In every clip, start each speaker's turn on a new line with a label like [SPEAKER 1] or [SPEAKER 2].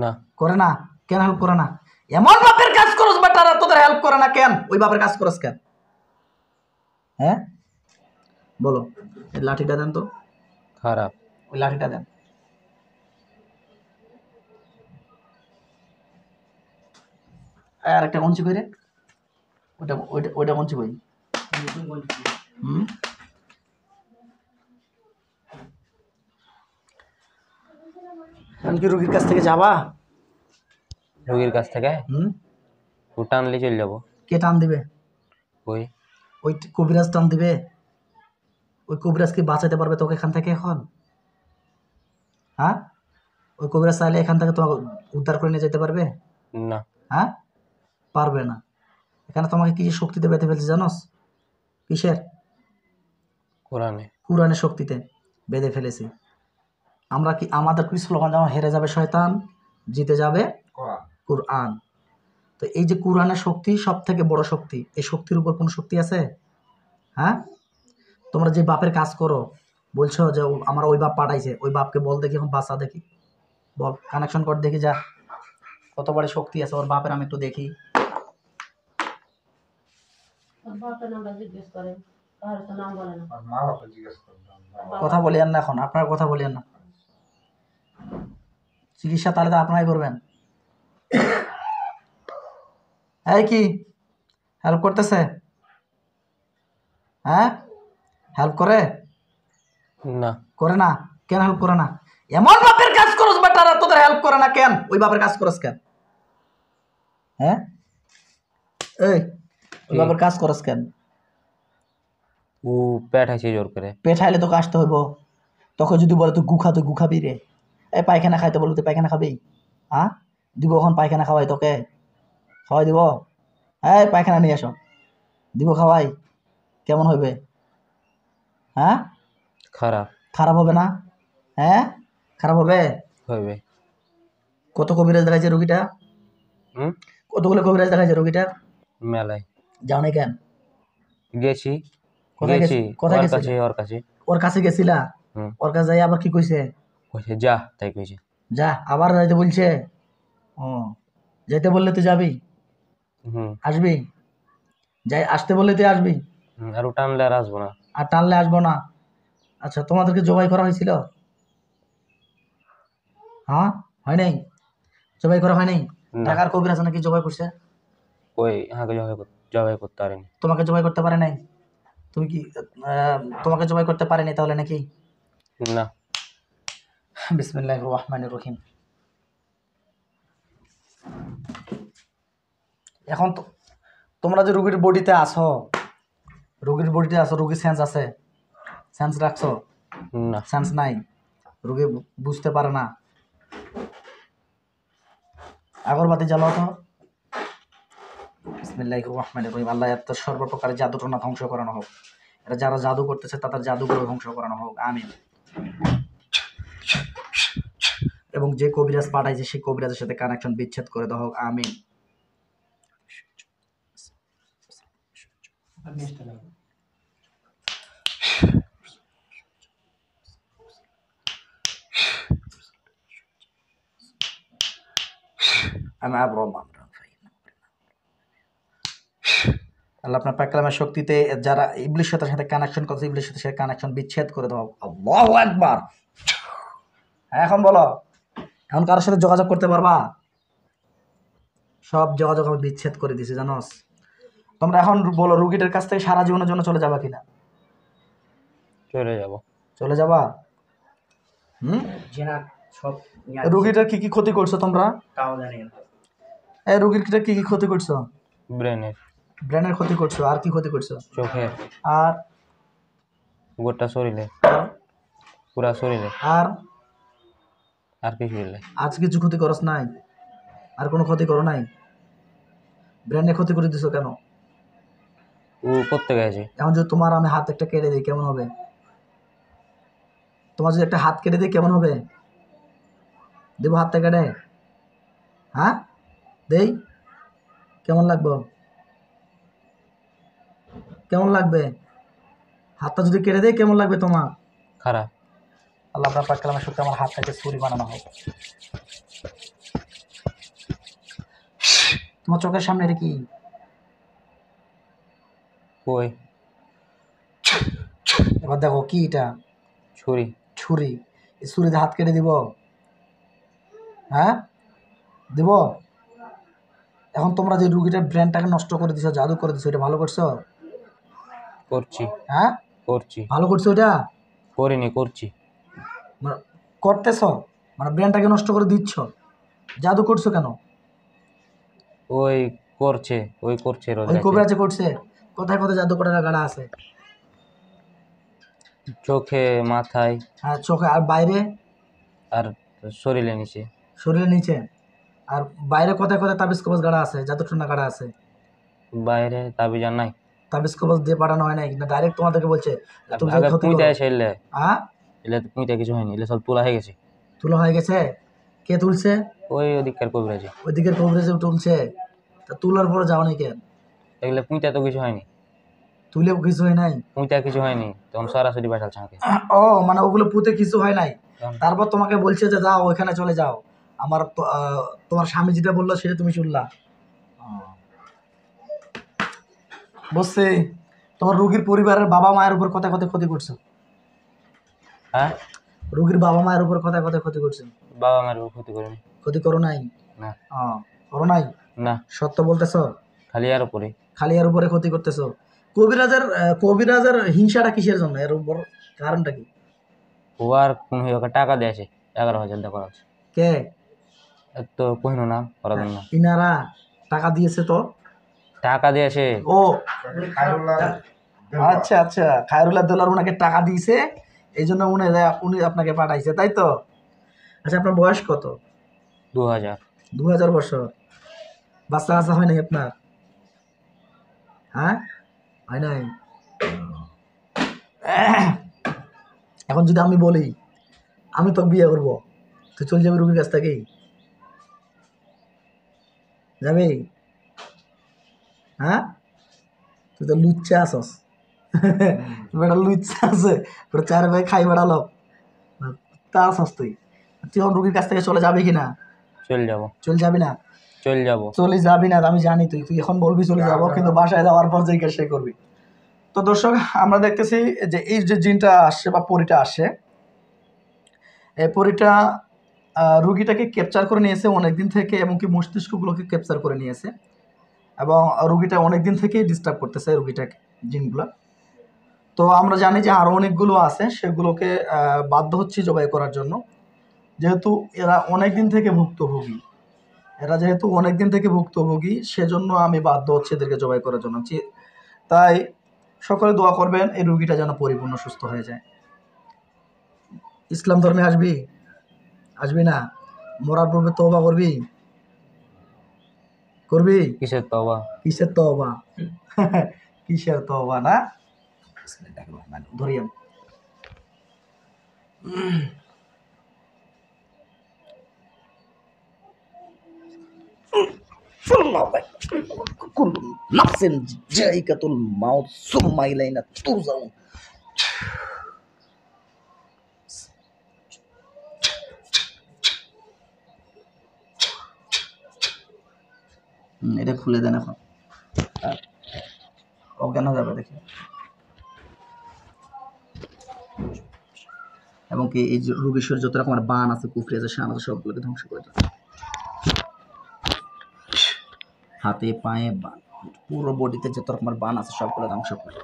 [SPEAKER 1] না
[SPEAKER 2] করে না কেন হেল্প করে না? এমন বাপের কাজ করস বেটারা তোদের হেল্প করে না কেন? ওই বাপের কাজ করস কেন? হ্যাঁ বলো, এই লাঠিটা দেন তো,
[SPEAKER 1] খারাপ।
[SPEAKER 2] ওই লাঠিটা দেন। আর একটা কঞ্চি কই রে, ওটা ওইটা ওইটা কঞ্চি কই? হুম কি রুগীর কাছ থেকে যাবা?
[SPEAKER 1] রোগীর কাছ থেকে
[SPEAKER 2] হুম
[SPEAKER 1] টানলে চলে যাবো।
[SPEAKER 2] কে টান দিবে?
[SPEAKER 1] ওই
[SPEAKER 2] ওই কবিরাজ টান দিবে? ওই কবিরাজ কি বাঁচাতে পারবে তোকে এখান থেকে এখন? হ্যাঁ, ওই কবিরাজ চাইলে এখান থেকে তো উদ্ধার করে নিয়ে যেতে পারবে?
[SPEAKER 1] না
[SPEAKER 2] হ্যাঁ, পারবে না। এখানে তোমাকে কি শক্তিতে বেঁধে ফেলছে জানোস? কিসের?
[SPEAKER 1] কোরআনে।
[SPEAKER 2] কুরআনের শক্তিতে বেঁধে ফেলেছি। আমরা কি আমাদের কি স্লোগান যেমন, হেরে যাবে শয়তান, জিতে যাবে কুরআন। তো এই যে কুরআনের শক্তি সব থেকে বড় শক্তি, এই শক্তির উপর কোনো শক্তি আছে? হ্যাঁ, তোমরা যে বাপের কাজ করো, বলছো যে আমার ওই বাপ পাঠাইছে, ওই বাপকে বল দেখি এখন বাঁচা দেখি, বল কানেকশন কর দেখি, যা কত বড় শক্তি আছে ওর বাপের, আমি একটু দেখি। কথা বলিয়েন না এখন, আপনার কথা বলিয়েন না। চিকিৎসা তাহলে তো আপনারাই করবেন। এই কি হেল্প করতেছে? হ্যাঁ, হেল্প করে?
[SPEAKER 1] না
[SPEAKER 2] করে না কেন হেল্প করে না? এমন বাপের কাজ করস বেটারা তোদের হেল্প করে না কেন? ওই বাপের কাজ করস কেন? হ্যাঁ, এই ওই বাপের কাজ করস কেন?
[SPEAKER 1] ও পেট আছে জোর করে।
[SPEAKER 2] পেট হাইলে তোকে আসতে হইব। তোকে যদি বলে তুই গুখা, তুই গুখাবি রে। এই পায়খানা খাইতে বলবো, তুই পায়খানা খাবি? হ্যাঁ, দিব এখন পায়খানা খাওয়াই তোকে? খাওয়াই দিব? এই পায়খানা নিয়ে আসো, দিব খাওয়াই। কেমন হইবে? হ্যাঁ,
[SPEAKER 1] খারাপ
[SPEAKER 2] খারাপ হবে না? হ্যাঁ, খারাপ হবে।
[SPEAKER 1] হবে।
[SPEAKER 2] কত কবিরাজ দেখাইছে রোগীটা? কতগুলো কবিরাজ দেখাইছে রোগীটা?
[SPEAKER 1] মেলায়
[SPEAKER 2] যাও নাই কেন?
[SPEAKER 1] গেছি।
[SPEAKER 2] কোথায় গেছি? কোথায় গেছিলে?
[SPEAKER 1] ওর কাছে।
[SPEAKER 2] ওর কাছে গেছিলা? ওর কাছে যাই আবার কি কইছে?
[SPEAKER 1] কইছে যা, তাই কইছে।
[SPEAKER 2] যা, আবার যাইতে বলছে? ও, যাইতে বললে তুই যাবি? আসবি? যাই, আসতে বললে তুই আসবি?
[SPEAKER 1] আর ও টানলে আর আসবো না।
[SPEAKER 2] আর টানলে আসবো না? আচ্ছা, তোমাদেরকে জবাই করা হয়েছিল? হ্যাঁ, হয় নাই? জবাই করা হয় নাই? ঢাকার কবিরাজ নাকি জবাই করছে?
[SPEAKER 1] কই আমাকে জবাই করতে পারেনি।
[SPEAKER 2] তোমাকে জবাই করতে পারে নাই? তুমি কি তোমাকে জবাই করতে পারেনি তাহলে নাকি?
[SPEAKER 1] না।
[SPEAKER 2] বিসমিল্লাহির রহমানির রহিম। এখন তো তোমরা যে রোগীর বডিতে আছো, রোগীর বডিতে আছো, রোগীর সেন্স আছে? সেন্স রাখছো?
[SPEAKER 1] না
[SPEAKER 2] সেন্স নাই, রোগী বুঝতে পারে না। আগরবাতি জ্বালাও তো। বিসমিল্লাহির রহমানির রহিম। আল্লাহ এত সর্বপ্রকারের জাদুটনা ধ্বংস করানো হোক। এটা যারা জাদু করতেছে তাদের জাদুগুলো ধ্বংস করানো হোক, আমিন। এবং যে কবিরাজ পাঠাইছে সেই কবিরাজের সাথে কানেকশন বিচ্ছেদ করে দেওয়া হোক, আমিন। আমি আল্লাহ আপনার পাকলামের শক্তিতে যারা ইবলিশের সাথে কানেকশন করছে, ইবলিশের সাথে কানেকশন বিচ্ছেদ করে দাও। আল্লাহু আকবার। এখন বলো, এখন কারোর সাথে যোগাযোগ করতে পারবা? সব যোগাযোগ আমি বিচ্ছেদ করে দিছি, জানোস? তোমরা এখন বলো, রুগীটার কাছ থেকে সারা জীবনের জন্য চলে যাবা কিনা?
[SPEAKER 1] চলে যাব।
[SPEAKER 2] চলে যাবা? রুগীটার কি কি ক্ষতি করছো তোমরা? এই রুগীর কি কি ক্ষতি করছো? ব্রেনের ক্ষতি করছো, আর কি ক্ষতি করছো?
[SPEAKER 1] চোখের,
[SPEAKER 2] আর
[SPEAKER 1] গোটা শরীরে, পুরা শরীরে,
[SPEAKER 2] আর
[SPEAKER 1] আর কিছু হইলে।
[SPEAKER 2] আজ কিছু ক্ষতি করস নাই? আর কোনো ক্ষতি করো নাই? ব্রেনে ক্ষতি করে দিছো কেন?
[SPEAKER 1] ও করতে গেছে।
[SPEAKER 2] এখন যদি তোমার আমি হাত একটা কেটে দিই কেমন হবে? তোমার যদি একটা হাত কেটে দিই কেমন হবে? দেবো হাতটা কেটে? হ্যাঁ, দেই? কেমন লাগবে? কেমন লাগবে? হাতটা যদি কেটে দেয় কেমন লাগবে তোমার?
[SPEAKER 1] খারাপ।
[SPEAKER 2] আল্লাহ আপনার পাক কালামের শক্তি আমার হাতটাকে ছুরি বানানো হোক। তোমার চোখের সামনে এটা কি?
[SPEAKER 1] কই?
[SPEAKER 2] এবার দেখো কি এটা?
[SPEAKER 1] ছুরি।
[SPEAKER 2] ছুরি। এই ছুরিতে হাত কেটে দিব? হ্যাঁ, দিব? এখন তোমরা যে রুগীটার ব্রেনটাকে নষ্ট করে দিছো, জাদু করে দিছো, এটা ভালো করছো?
[SPEAKER 1] করছি।
[SPEAKER 2] হ্যাঁ,
[SPEAKER 1] করছি।
[SPEAKER 2] ভালো করছো এটা?
[SPEAKER 1] করিনি, করছি।
[SPEAKER 2] মানে করতেছ, মানে ব্রেনটাকে নষ্ট করে দিচ্ছ, জাদু করছো কেন?
[SPEAKER 1] ওই করছে, ওই করছে রোজ
[SPEAKER 2] ওই
[SPEAKER 1] রাতে।
[SPEAKER 2] কবিরাজে করছে? কোথায় কোথায় জাদু করার গাড়া আছে?
[SPEAKER 1] চোখে, মাথায়,
[SPEAKER 2] হ্যাঁ, চোখে আর বাইরে?
[SPEAKER 1] আর শরীরে নিচে।
[SPEAKER 2] শরীরের নিচে? আর বাইরে কোথায় কোথায় তাবিজ কবজ গাড়া আছে, জাদু টুনা গাড়া আছে?
[SPEAKER 1] বাইরে তাবিজ আর নাই।
[SPEAKER 2] তাবিজ কবজ দিয়ে পাঠানো হয় নাই না, ডাইরেক্ট তোমাদেরকে বলছে তুমি যে
[SPEAKER 1] আগে
[SPEAKER 2] ক্ষতি
[SPEAKER 1] পুঁতে
[SPEAKER 2] করো?
[SPEAKER 1] এসে এলে,
[SPEAKER 2] হ্যাঁ,
[SPEAKER 1] এলে তো পুঁতে কিছু হয়নি, এলে সব তোলা হয়ে গেছে।
[SPEAKER 2] তুলো হয়ে গেছে? কে তুলছে?
[SPEAKER 1] ওই ওদিককার কবিরাজি।
[SPEAKER 2] ওইদিকের কবিরাজে তুলছে? তা তুলার পরে যাও নি কেন?
[SPEAKER 1] এগুলো পুঁতে তো কিছু হয়নি।
[SPEAKER 2] তুলেও কিছু হয় নাই?
[SPEAKER 1] পুঁতে কিছু হয়নি, তখন সরাসরি পাঠালছে আমাকে।
[SPEAKER 2] ও মানে ওগুলো পুঁতে কিছু হয় নাই,
[SPEAKER 1] তখন
[SPEAKER 2] তারপর তোমাকে বলছে যে যাও ওইখানে চলে যাও। আমার তোমার স্বামী যেটা বললো সেটা তুমি শুনলা? বুঝছি। তোমার রুগীর পরিবারের বাবা মায়ের উপর কথা কথা ক্ষতি করছো?
[SPEAKER 1] হ্যাঁ,
[SPEAKER 2] রুগীর বাবা মায়ের উপর কথা কথা ক্ষতি করছো?
[SPEAKER 1] বাবা মার ক্ষতি করিনি।
[SPEAKER 2] ক্ষতি করো নাই?
[SPEAKER 1] না।
[SPEAKER 2] করো নাই?
[SPEAKER 1] না,
[SPEAKER 2] সত্য বলতেছো?
[SPEAKER 1] খালি আর উপরে।
[SPEAKER 2] খালি এর উপরে ক্ষতি করতেছো? কবিরাজের হিংসাটা কিসের জন্য, এর উপর কারণটা কি?
[SPEAKER 1] ও আর কোন ওকে টাকা দিয়েছে 11,000 টাকা আছে।
[SPEAKER 2] কে?
[SPEAKER 1] তো কহিনো না করার জন্য।
[SPEAKER 2] ইনারা টাকা দিয়েছে তো?
[SPEAKER 1] টাকা দিয়েছে।
[SPEAKER 2] ও আচ্ছা আচ্ছা, খায়রুল্লাহ দোলার ওনাকে টাকা দিয়েছে, এই জন্য উনি আপনাকে পাঠাইছে, তাই তো? আচ্ছা, আপনার বয়স কত?
[SPEAKER 1] 2,000।
[SPEAKER 2] 2000 বছর? বাচ্চা কাচ্চা হয় নাই আপনার? হ্যাঁ, হয় নাই? এখন যদি আমি বলি আমি তো বিয়ে করবো, তুই চলে যাবি রুগীর কাছ থেকেই? যাবি? হ্যাঁ, তুই তো লুচ্চা আসস। বেটা লুচ্চা আছে, বেটা 4 ভাই খাই বেড়ালো, তা আসস তুই? তুই এখন রুগীর কাছ থেকে চলে যাবি কিনা?
[SPEAKER 1] চল যাব।
[SPEAKER 2] চলে যাবি না?
[SPEAKER 1] চল যাব।
[SPEAKER 2] চলে যাবি না, আমি জানি। তুই তুই এখন বলবি চলে যাবো, কিন্তু বাসায় যাওয়ার পর জিজ্ঞাসা করবি। তো দর্শক, আমরা দেখতেছি যে এই যে জিনটা আসছে বা পরীটা আসে, এই পরীটা রুগীটাকে ক্যাপচার করে নিয়েছে অনেকদিন থেকে, এমনকি মস্তিষ্কগুলোকে ক্যাপচার করে নিয়েছে, এবং রুগীটা অনেকদিন থেকেই ডিস্টার্ব করতেছে রুগীটাকে, জিনগুলা। তো আমরা জানি যে আরও অনেকগুলো আছে, সেগুলোকে বাধ্য হচ্ছি জবাই করার জন্য, যেহেতু এরা অনেকদিন থেকে ভুক্তভোগী। সেজন্য আমি বাধ্য হচ্ছি এদেরকে জবাই করার জন্য। তাই সকলে দোয়া করবেন এই রুগীটা যেন পরিপূর্ণ সুস্থ হয়ে যায়। ইসলাম ধর্মে আসবি? আসবি না? মরার পূর্বে তওবা করবি? করবি?
[SPEAKER 1] কিসের তওবা?
[SPEAKER 2] কিসের তওবা? কিসের তওবা না? ধরিয়াম। কুল্লু নাফসিন যায়িকাতুল মাউত সুম্মা ইলাইনা তুরজাউন। এটা খুলে দেন এখন, অজ্ঞান হয়ে যাবে দেখি। এবং কি এই রোগীর শরীরে যত রকমের বান আছে, কুফরি আছে, শান আছে, সবগুলোকে ধ্বংস করে দেবে। হাতে পায়ে বান, পুরো বডিতে যত রকমের বান আছে সবগুলো ধ্বংস করে।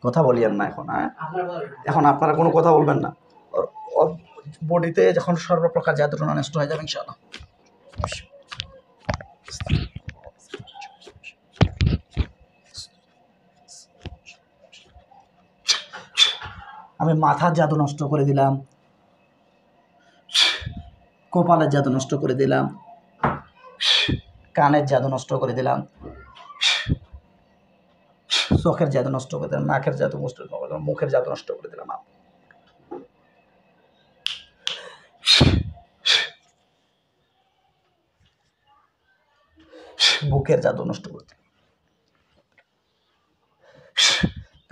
[SPEAKER 2] কথা বলি আর না এখন? হ্যাঁ, এখন আপনারা কোনো কথা বলবেন না। ওর বডিতে যখন সর্বপ্রকার জাদুটনা নষ্ট হয়ে যাবে ইনশাআল্লাহ। আমি মাথার জাদু নষ্ট করে দিলাম, কপালের জাদু নষ্ট করে দিলাম, কানের জাদু নষ্ট করে দিলাম, চোখের জাদু নষ্ট করে দিলাম, নাকের জাদু নষ্ট করে দিলাম, মুখের জাদু নষ্ট করে দিলাম, বুকের জাদু নষ্ট করে দিলাম,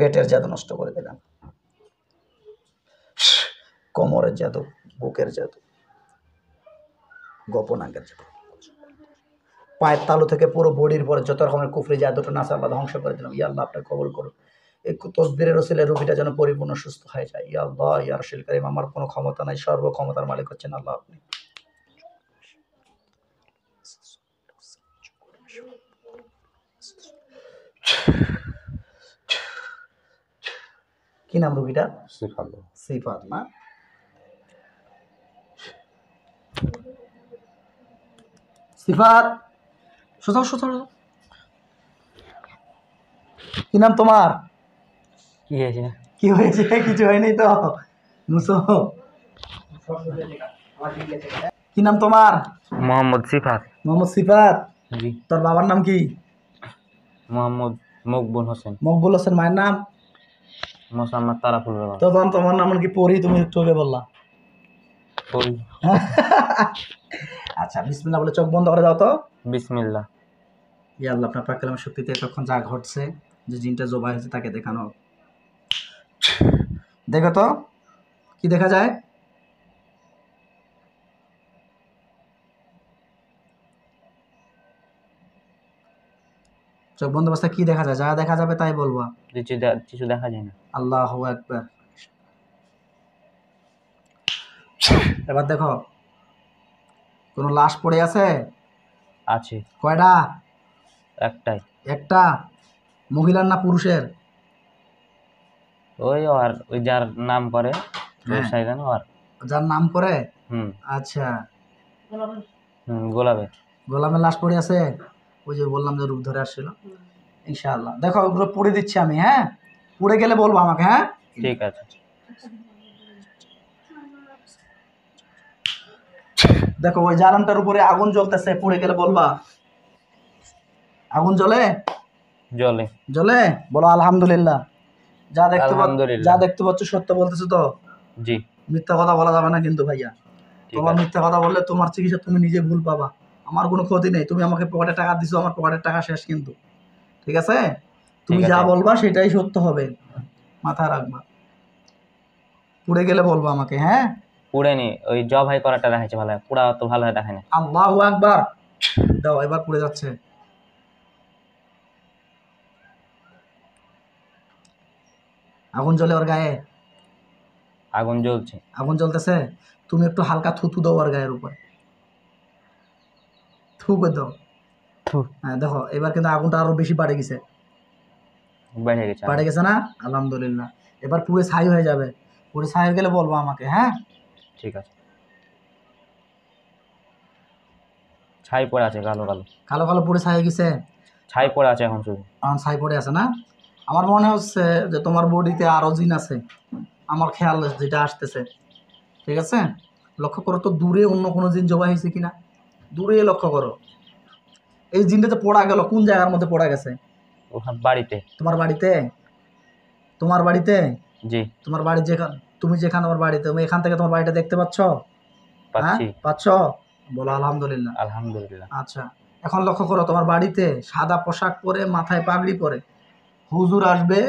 [SPEAKER 2] পেটের জাদু নষ্ট করে দিলাম, কোমরের জাদু, বুকের জাদু, গোপনাঙ্গের জাদু, পায়ের তালু থেকে পুরো বডির পরে যত রকমের কুফরি জাদুটা নাসা আল্লাহ ধ্বংস করে দিলাম। ইয়া আল্লাহ, আপনি কবুল করুন। এই তসবিরের রসিলে রোগীটা যেন পরিপূর্ণ সুস্থ হয়ে যায়। ইয়া আল্লাহ, ইয়া রাসূল কারীম, আমার কোনো ক্ষমতা নাই, সর্ব ক্ষমতার মালিক হচ্ছেন আল্লাহ আপনি। কি নাম রোগীটা? সিফাত না? সিফাত, সোজাও সোজাও। কি নাম তোমার?
[SPEAKER 1] কি হয়েছে?
[SPEAKER 2] কি হয়েছে? কিছু হয়নি তো, মুসো। কি নাম তোমার?
[SPEAKER 1] মোহাম্মদ সিফাত।
[SPEAKER 2] মোহাম্মদ সিফাত।
[SPEAKER 1] জি।
[SPEAKER 2] তোর বাবার নাম কি?
[SPEAKER 1] মোহাম্মদ মকবুল হোসেন।
[SPEAKER 2] মকবুল হোসেন। মায়ের নাম?
[SPEAKER 1] মোসাম্মদ তারাফুল বেগম।
[SPEAKER 2] তো তোমার নাম কি পরি? তুমি একটু আগে বললা।
[SPEAKER 1] পরি।
[SPEAKER 2] আচ্ছা, বিসমিল্লাহ বলে চোখ বন্ধ করে দাও তো।
[SPEAKER 1] বিসমিল্লাহ।
[SPEAKER 2] ইয়া আল্লাহ, আপনার পাক কালামের শক্তিতে এতক্ষণ যা ঘটছে, যে জিনটা জবাই হয়েছে তাকে দেখানো। দেখো তো কি দেখা যায়। চোখ বন্ধ অবস্থায় কি দেখা যায়? যা দেখা যাবে তাই বলবা।
[SPEAKER 1] কিছু দেখা যায় না।
[SPEAKER 2] আল্লাহু আকবার। এবার দেখো, কোন লাশ পড়ে আছে?
[SPEAKER 1] আছে।
[SPEAKER 2] কয়টা?
[SPEAKER 1] একটাই।
[SPEAKER 2] একটা। মহিলার না পুরুষের?
[SPEAKER 1] ওই যার নাম করে
[SPEAKER 2] হ্যাঁ,
[SPEAKER 1] আর
[SPEAKER 2] যার নাম করে।
[SPEAKER 1] হুম
[SPEAKER 2] আচ্ছা,
[SPEAKER 1] গোলাপে।
[SPEAKER 2] গোলামের লাশ পড়ে আছে। ওই যে বললাম যে রূপ ধরে আসছিল। ইনশাআল্লাহ দেখো, ওগুলো পুড়ে দিচ্ছি আমি। হ্যাঁ, পুড়ে গেলে বলবো আমাকে। হ্যাঁ,
[SPEAKER 1] ঠিক আছে।
[SPEAKER 2] দেখো ওই জালানটার উপরে আগুন জ্বলতেছে, পুড়ে গেলে বলবা। আগুন জ্বলে?
[SPEAKER 1] জ্বলে।
[SPEAKER 2] জ্বলে? বলো আলহামদুলিল্লাহ। যা দেখতে
[SPEAKER 1] আলহামদুলিল্লাহ।
[SPEAKER 2] পাচ্ছ সত্য বলতেছো তো?
[SPEAKER 1] জি।
[SPEAKER 2] মিথ্যা কথা বলা যাবে না কিন্তু ভাইয়া।
[SPEAKER 1] ঠিক
[SPEAKER 2] তোমার
[SPEAKER 1] আছে।
[SPEAKER 2] মিথ্যা কথা বললে তোমার চিকিৎসা তুমি নিজে ভুল পাবা। আমার কোনো ক্ষতি নেই। তুমি আমাকে পকেটে টাকা দিছো, আমার পকেটের টাকা শেষ কিন্তু। ঠিক আছে? তুমি
[SPEAKER 1] ঠিক
[SPEAKER 2] যা
[SPEAKER 1] আছে।
[SPEAKER 2] বলবা সেটাই সত্য হবে, মাথায় রাখবা। পুড়ে গেলে বলবো আমাকে। হ্যাঁ,
[SPEAKER 1] পুড়েনি, ওই জবাই করাটা দেখাচ্ছে ভালো, পুরা তো ভালো দেখায় না।
[SPEAKER 2] আল্লাহু আকবার। দাও, এবার পুড়ে যাচ্ছে। আগুন জ্বলে ওর গায়ে?
[SPEAKER 1] আগুন জ্বলছে।
[SPEAKER 2] আগুন জ্বলতেছে। তুমি একটু হালকা থুতু দাও ওর গায়ের উপর, থু করে দাও। হ্যাঁ, দেখো এবার কিন্তু আগুনটা আরো বেশি বাড়ে গেছে।
[SPEAKER 1] বেড়ে গেছে।
[SPEAKER 2] বাড়ে গেছে না? আলহামদুলিল্লাহ। এবার পুরো ছাই হয়ে যাবে। পুরো ছাই হয়ে গেলে বলবো আমাকে। হ্যাঁ,
[SPEAKER 1] ঠিক আছে। ছাই পড়ে আছে, কালো কালো।
[SPEAKER 2] কালো কালো পুরো ছাই হয়ে গেছে।
[SPEAKER 1] ছাই পড়ে আছে এখন শুধু।
[SPEAKER 2] এখন ছাই পড়ে আছে না? আমার মনে হচ্ছে যে তোমার বডিতে আরো জিন আছে, আমার খেয়াল যেটা আসতেছে। ঠিক আছে, লক্ষ্য করো তো দূরে অন্য কোনো জিন জবা হয়েছে কিনা। দূরে লক্ষ্য করো। এই জিনটা যে পড়া গেল, কোন জায়গার মধ্যে পড়া গেছে?
[SPEAKER 1] বাড়িতে।
[SPEAKER 2] তোমার বাড়িতে? তোমার বাড়িতে?
[SPEAKER 1] জি।
[SPEAKER 2] তোমার বাড়ি যেখানে, তুমি যেখানে তোমার বাড়িতে, তুমি এখান থেকে তোমার বাড়িটা দেখতে পাচ্ছ? হ্যাঁ,
[SPEAKER 1] পাচ্ছি।
[SPEAKER 2] পাচ্ছ? বলো আলহামদুলিল্লাহ।
[SPEAKER 1] আলহামদুলিল্লাহ।
[SPEAKER 2] আচ্ছা, এখন লক্ষ্য করো তোমার বাড়িতে সাদা পোশাক পরে, মাথায় পাগড়ি পরে হুজুর আসবে।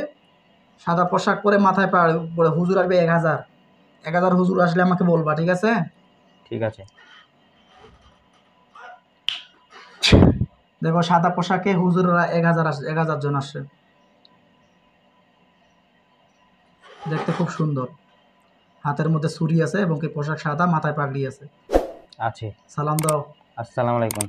[SPEAKER 2] সাদা পোশাক পরে, মাথায় পাগড়ি পরে হুজুর আসবে 1000। 1000 হুজুর আসলে আমাকে বলবা। ঠিক আছে?
[SPEAKER 1] ঠিক আছে।
[SPEAKER 2] দেখো সাদা পোশাকে হুজুররা 1000 আসে, 1000 জন আসে। দেখতে খুব সুন্দর। হাতের মধ্যে ছুরি আছে এবং কি পোশাক সাদা, মাথায় পাগড়ি আছে।
[SPEAKER 1] আছে।
[SPEAKER 2] সালাম দাও।
[SPEAKER 1] আসসালামু আলাইকুম।